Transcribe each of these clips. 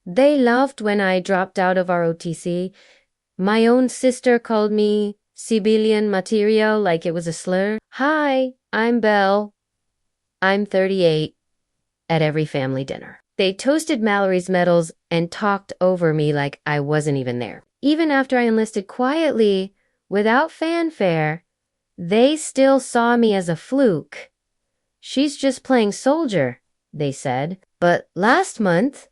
They laughed when I dropped out of ROTC. My own sister called me civilian material like it was a slur. Hi, I'm Belle. I'm 38 at every family dinner. They toasted Mallory's medals and talked over me like I wasn't even there. Even after I enlisted quietly, without fanfare, they still saw me as a fluke. She's just playing soldier, they said. But last month,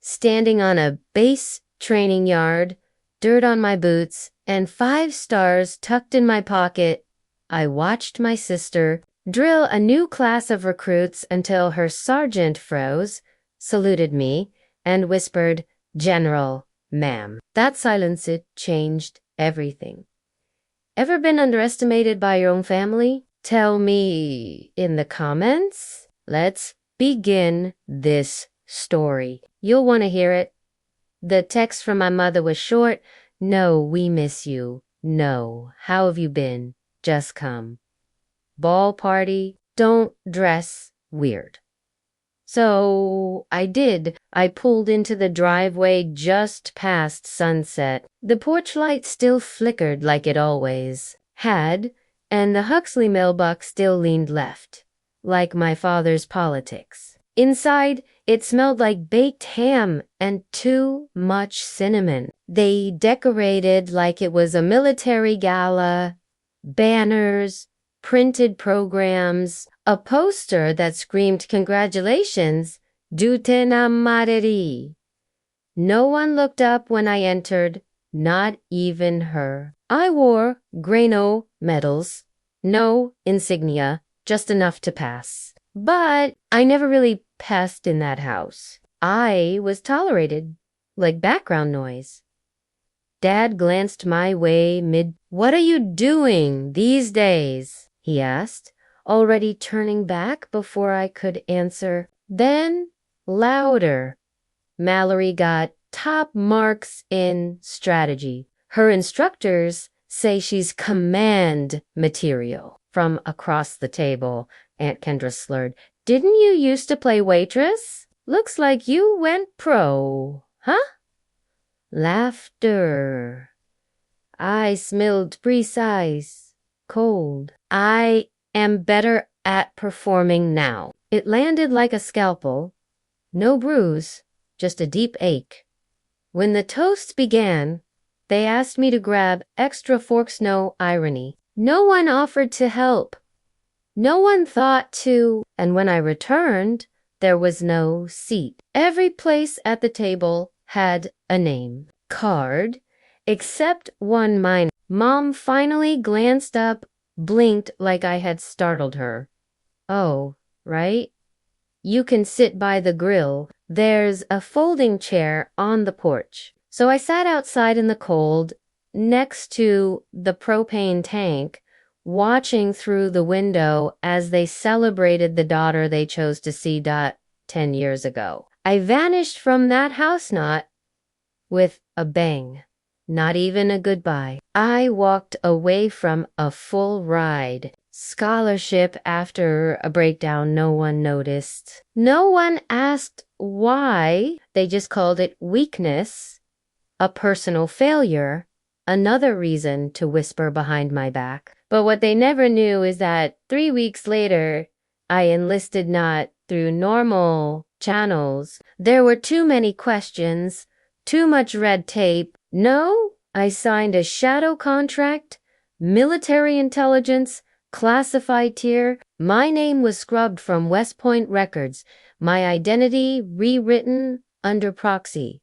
standing on a base training yard, dirt on my boots, and 5 stars tucked in my pocket, I watched my sister drill a new class of recruits until her sergeant froze, saluted me, and whispered, "General, ma'am." That silence, it changed everything. Ever been underestimated by your own family? Tell me in the comments. Let's begin this story. You'll want to hear it. The text from my mother was short. "No, we miss you. No, how have you been? Just come. Ball party, don't dress weird." So I did. I pulled into the driveway just past sunset. The porch light still flickered like it always had, and the Huxley mailbox still leaned left, like my father's politics. Inside, it smelled like baked ham and too much cinnamon. They decorated like it was a military gala, banners, printed programs, a poster that screamed congratulations, Dutena Mareri. No one looked up when I entered, not even her. I wore Grano medals, no insignia, just enough to pass. But I never really passed in that house. I was tolerated, like background noise. Dad glanced my way "What are you doing these days?" he asked, already turning back before I could answer. Then, louder. Mallory got top marks in strategy. Her instructors say she's command material. From across the table, Aunt Kendra slurred. "Didn't you used to play waitress? Looks like you went pro, huh?" Laughter. I smelled precise, cold. "I am better at performing now." It landed like a scalpel. No bruise, just a deep ache. When the toast began, they asked me to grab extra forks. No irony. No one offered to help. No one thought to, and when I returned, there was no seat. Every place at the table had a name card, except one mine. Mom finally glanced up, blinked like I had startled her. "Oh, right? You can sit by the grill. There's a folding chair on the porch." So I sat outside in the cold, next to the propane tank, watching through the window as they celebrated the daughter they chose to see 10 years ago. I vanished from that house knot with a bang. Not even a goodbye. I walked away from a full ride. Scholarship after a breakdown no one noticed. No one asked why. They just called it weakness, a personal failure, another reason to whisper behind my back. But what they never knew is that 3 weeks later, I enlisted not through normal channels. There were too many questions, too much red tape. No, I signed a shadow contract, military intelligence, classified tier. My name was scrubbed from West Point records, my identity rewritten under proxy.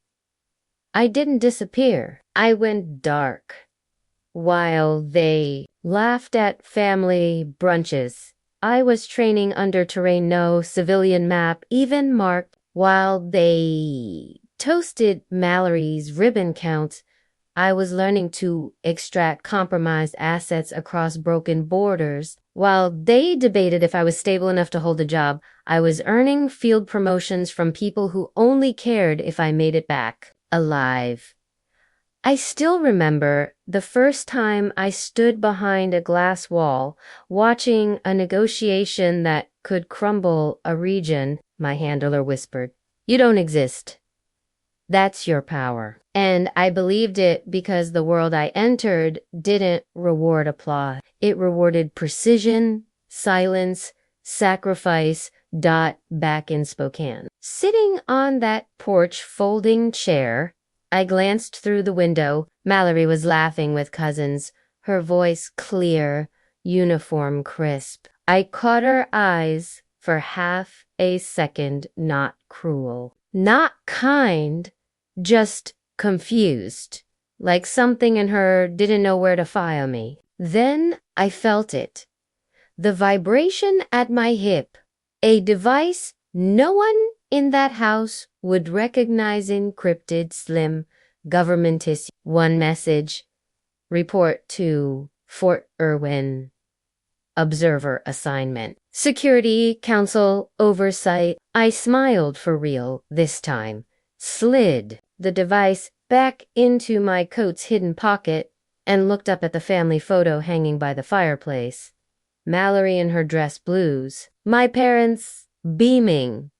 I didn't disappear. I went dark. While they laughed at family brunches, I was training under terrain, no civilian map even marked. While they toasted Mallory's ribbon count, I was learning to extract compromised assets across broken borders. While they debated if I was stable enough to hold a job, I was earning field promotions from people who only cared if I made it back alive. I still remember the first time I stood behind a glass wall, watching a negotiation that could crumble a region. My handler whispered, "You don't exist. That's your power. And I believed it because the world I entered didn't reward applause. It rewarded precision, silence, sacrifice. Back in Spokane. Sitting on that porch folding chair, I glanced through the window. Mallory was laughing with cousins, her voice clear, uniform crisp. I caught her eyes for half a second, not cruel, not kind, just confused, like something in her didn't know where to file me. Then I felt it, the vibration at my hip, a device no one in that house would recognize, encrypted, slim, government issue. One message, report to Fort Irwin. Observer assignment. Security Council oversight. I smiled for real this time, slid the device back into my coat's hidden pocket, and looked up at the family photo hanging by the fireplace. Mallory in her dress blues. My parents beaming.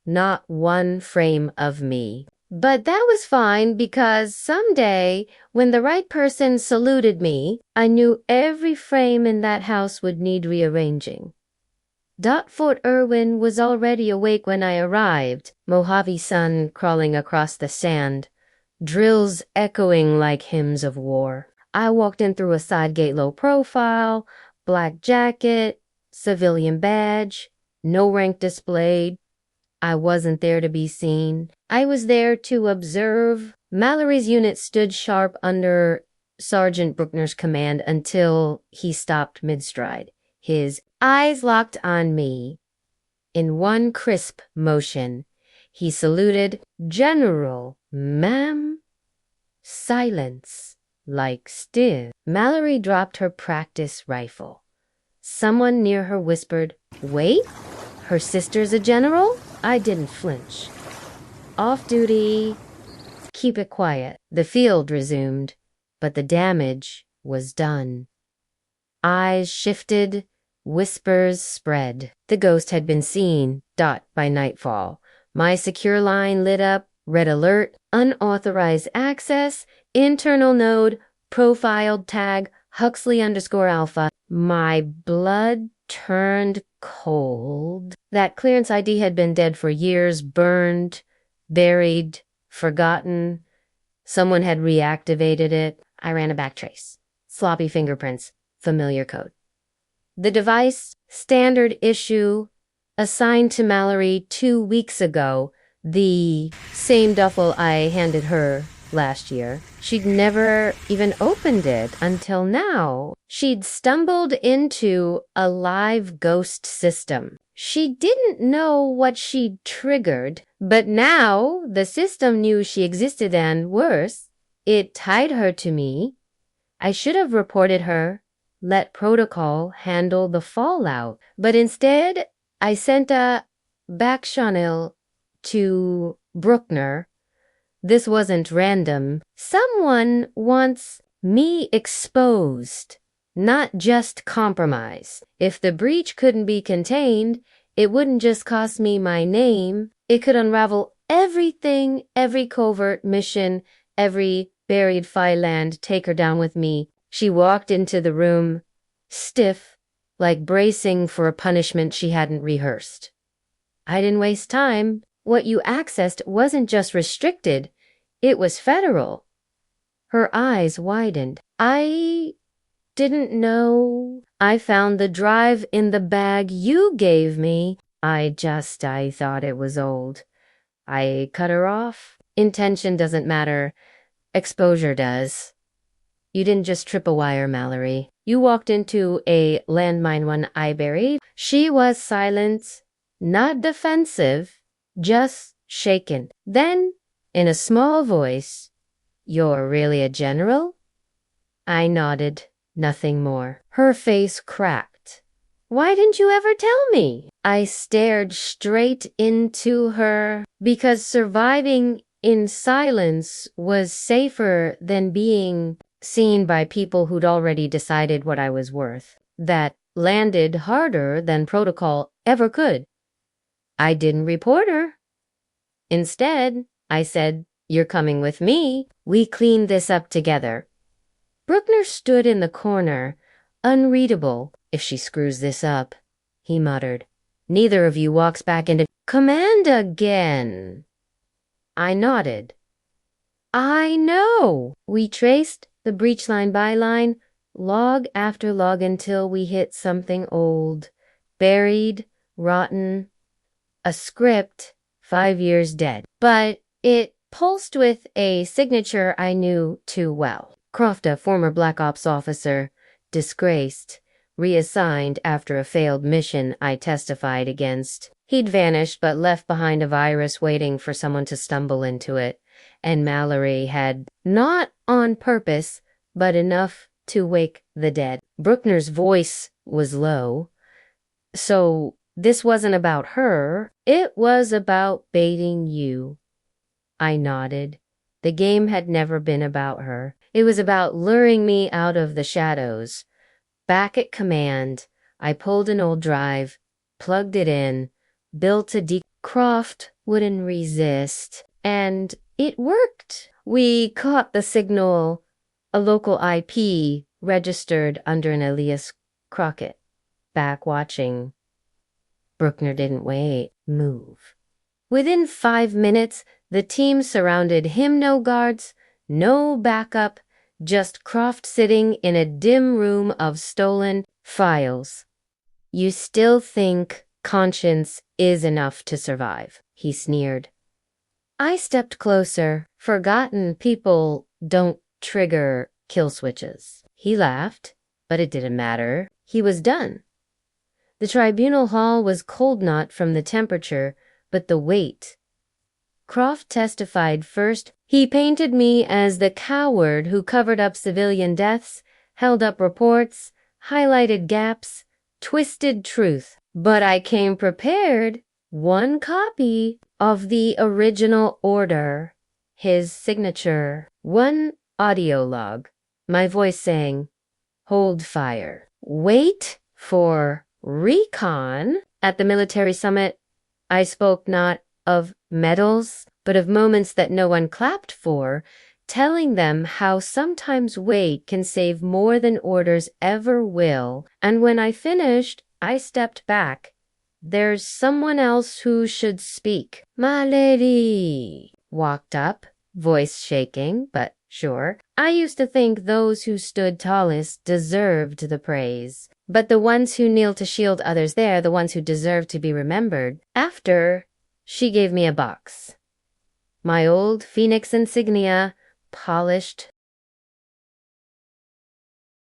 Not one frame of me. But that was fine because someday, when the right person saluted me, I knew every frame in that house would need rearranging. Fort Irwin was already awake when I arrived, Mojave sun crawling across the sand, drills echoing like hymns of war. I walked in through a side gate, low profile, black jacket, civilian badge, no rank displayed. I wasn't there to be seen. I was there to observe. Mallory's unit stood sharp under Sergeant Bruckner's command until he stopped mid-stride, his eyes locked on me. In one crisp motion, he saluted. General, ma'am? Silence, like still. Mallory dropped her practice rifle. Someone near her whispered, "Wait? Her sister's a general?" I didn't flinch. Off duty. Keep it quiet. The field resumed, but the damage was done. Eyes shifted, whispers spread. The ghost had been seen. By nightfall. My secure line lit up. Red alert. Unauthorized access. Internal node. Profiled tag. Huxley_alpha. My blood turned cold. That clearance ID had been dead for years, burned, buried, forgotten. Someone had reactivated it. I ran a backtrace. Sloppy fingerprints, familiar code. The device, standard issue, assigned to Mallory 2 weeks ago, the same duffel I handed her last year. She'd never even opened it until now. She'd stumbled into a live ghost system. She didn't know what she'd triggered, but now the system knew she existed, and worse, it tied her to me. I should have reported her, let protocol handle the fallout, but instead I sent a back channel to Bruckner. This wasn't random. Someone wants me exposed, not just compromised. If the breach couldn't be contained, it wouldn't just cost me my name. It could unravel everything, every covert mission, every buried land, take her down with me. She walked into the room, stiff, like bracing for a punishment she hadn't rehearsed. I didn't waste time. What you accessed wasn't just restricted, it was federal. Her eyes widened. I didn't know. I found the drive in the bag you gave me. I thought it was old. I cut her off. Intention doesn't matter. Exposure does. You didn't just trip a wire, Mallory. You walked into a landmine when I buried. She was silent, not defensive, just shaken. Then, in a small voice, "You're really a general?" I nodded, nothing more. Her face cracked. "Why didn't you ever tell me?" I stared straight into her because surviving in silence was safer than being seen by people who'd already decided what I was worth. That landed harder than protocol ever could. I didn't report her. Instead, I said, You're coming with me. We clean this up together. Bruckner stood in the corner, unreadable. If she screws this up, he muttered. Neither of you walks back into command again. I nodded. I know. We traced the breach line by line, log after log until we hit something old, buried, rotten, a script 5 years dead. But it pulsed with a signature I knew too well. Croft, a former Black Ops officer, disgraced, reassigned after a failed mission I testified against. He'd vanished but left behind a virus waiting for someone to stumble into it, and Mallory had, not on purpose, but enough to wake the dead. Bruckner's voice was low, so this wasn't about her, it was about baiting you. I nodded. The game had never been about her. It was about luring me out of the shadows. Back at command, I pulled an old drive, plugged it in, built a Croft wouldn't resist, and it worked. We caught the signal, a local IP registered under an alias Crockett. Back watching. Bruckner didn't move. Within 5 minutes, the team surrounded him, no guards, no backup, just Croft sitting in a dim room of stolen files. You still think conscience is enough to survive, he sneered. I stepped closer. Forgotten people don't trigger kill switches. He laughed, but it didn't matter. He was done. The tribunal hall was cold not from the temperature, but the weight. Croft testified first. He painted me as the coward who covered up civilian deaths, held up reports, highlighted gaps, twisted truth. But I came prepared. One copy of the original order. His signature. One audio log. My voice saying, hold fire. Wait for recon. At the military summit, I spoke not of medals, but of moments that no one clapped for, telling them how sometimes wait can save more than orders ever will. And when I finished, I stepped back. There's someone else who should speak. My lady walked up, voice shaking, but sure. I used to think those who stood tallest deserved the praise. But the ones who kneel to shield others, they're the ones who deserve to be remembered. After, she gave me a box. My old Phoenix insignia, polished,